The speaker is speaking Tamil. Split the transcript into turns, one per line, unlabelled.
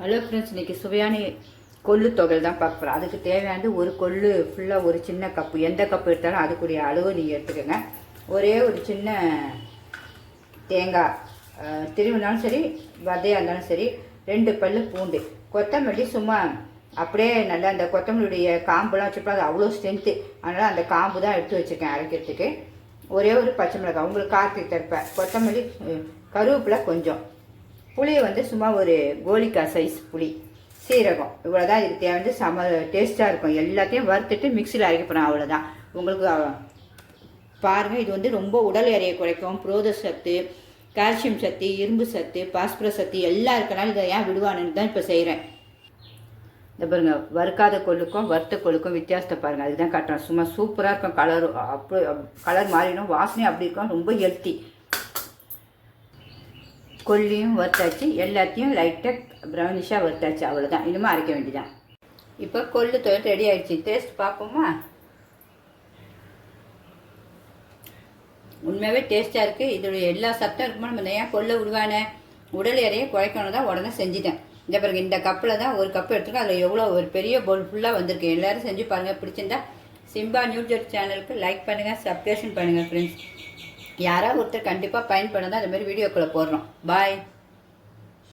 ஹலோ ஃப்ரெண்ட்ஸ், இன்றைக்கி சுவையான கொள்ளு தொகையில் தான் பார்க்க போகிறோம். அதுக்கு தேவையானது ஒரு கொள்ளு ஃபுல்லாக ஒரு சின்ன கப்பு, எந்த கப்பு எடுத்தாலும் அதுக்குரிய அளவு நீங்கள் எடுத்துக்கோங்க. ஒரே ஒரு சின்ன தேங்காய் திரும்பினாலும் சரி, வதையாக இருந்தாலும் சரி, 2 பல் பூண்டு, கொத்தமல்லி சும்மா அப்படியே நல்லா அந்த கொத்தமல்லியுடைய காம்புலாம் வச்சுப்போம், அது அவ்வளோ ஸ்ட்ரென்த்து. அதனால் அந்த காம்பு தான் எடுத்து வச்சுருக்கேன் அரைக்கிறதுக்கு. ஒரே ஒரு பச்சை மிளகாய், உங்களுக்கு காற்று தருப்பேன், கொத்தமல்லி, கருவேப்பிலை கொஞ்சம், புளி சும்மா ஒரு கோலிக்காய் சைஸ் புளி, சீரகம், இவ்வளோதான். இது தேவை, செம டேஸ்ட்டாக இருக்கும். எல்லாத்தையும் வறுத்துட்டு மிக்சியில் அரைக்க போகிறோம், அவ்வளோதான். உங்களுக்கு பாருங்கள், இது ரொம்ப உடல் எடையை குறைக்கும், புரோத சத்து, கால்சியம் சத்து, இரும்பு சத்து, பாஸ்பரஸ் சத்து எல்லாம் இருக்கனால இதை ஏன் விடுவானுன்னு தான் இப்போ செய்கிறேன். இந்த பாருங்க, வறுக்காத கொள்ளுக்கும் வறுத்த கொள்ளுக்கும் வித்தியாசத்தை பாருங்கள். அதுதான் காட்டுறேன். சும்மா சூப்பராக இருக்கும். அப்போ கலர் மாறிடும், வாசனையும் அப்படி இருக்கும், ரொம்ப ஹெல்த்தி. கொல்லியும் வறுத்தாச்சு, எல்லாத்தையும் லைட்டாக ப்ரௌனிஷாக வறுத்தாச்சு, அவ்வளோதான். இனிமேல் அரைக்க வேண்டியதான். இப்போ கொள்ளு தொழில் ரெடி ஆகிடுச்சு. டேஸ்ட் பார்ப்போமா? உண்மையாகவே டேஸ்ட்டாக இருக்குது. இதோடைய எல்லா சத்தம் இருக்குமோ நம்ம ஏன் கொள்ளை விடுவானே, உடல் எடையை குறைக்கணும் தான் உடனே செஞ்சுட்டேன். இந்த பிறகு இந்த கப்பில் தான் ஒரு கப்பு எடுத்துருக்கேன். அதில் எவ்வளோ ஒரு பெரிய பவுல் ஃபுல்லாக வந்திருக்கு. எல்லோரும் செஞ்சு பாருங்கள். பிடிச்சிருந்தா சிம்பா நியூஸ் சேனலுக்கு லைக் பண்ணுங்கள், சப்ஸ்கிரைப் பண்ணுங்கள் ஃப்ரெண்ட்ஸ். யாராவது ஒருத்தர் கண்டிப்பாக பயன்படுத்தா இந்த மாதிரி வீடியோக்களை போடுறோம். பாய்.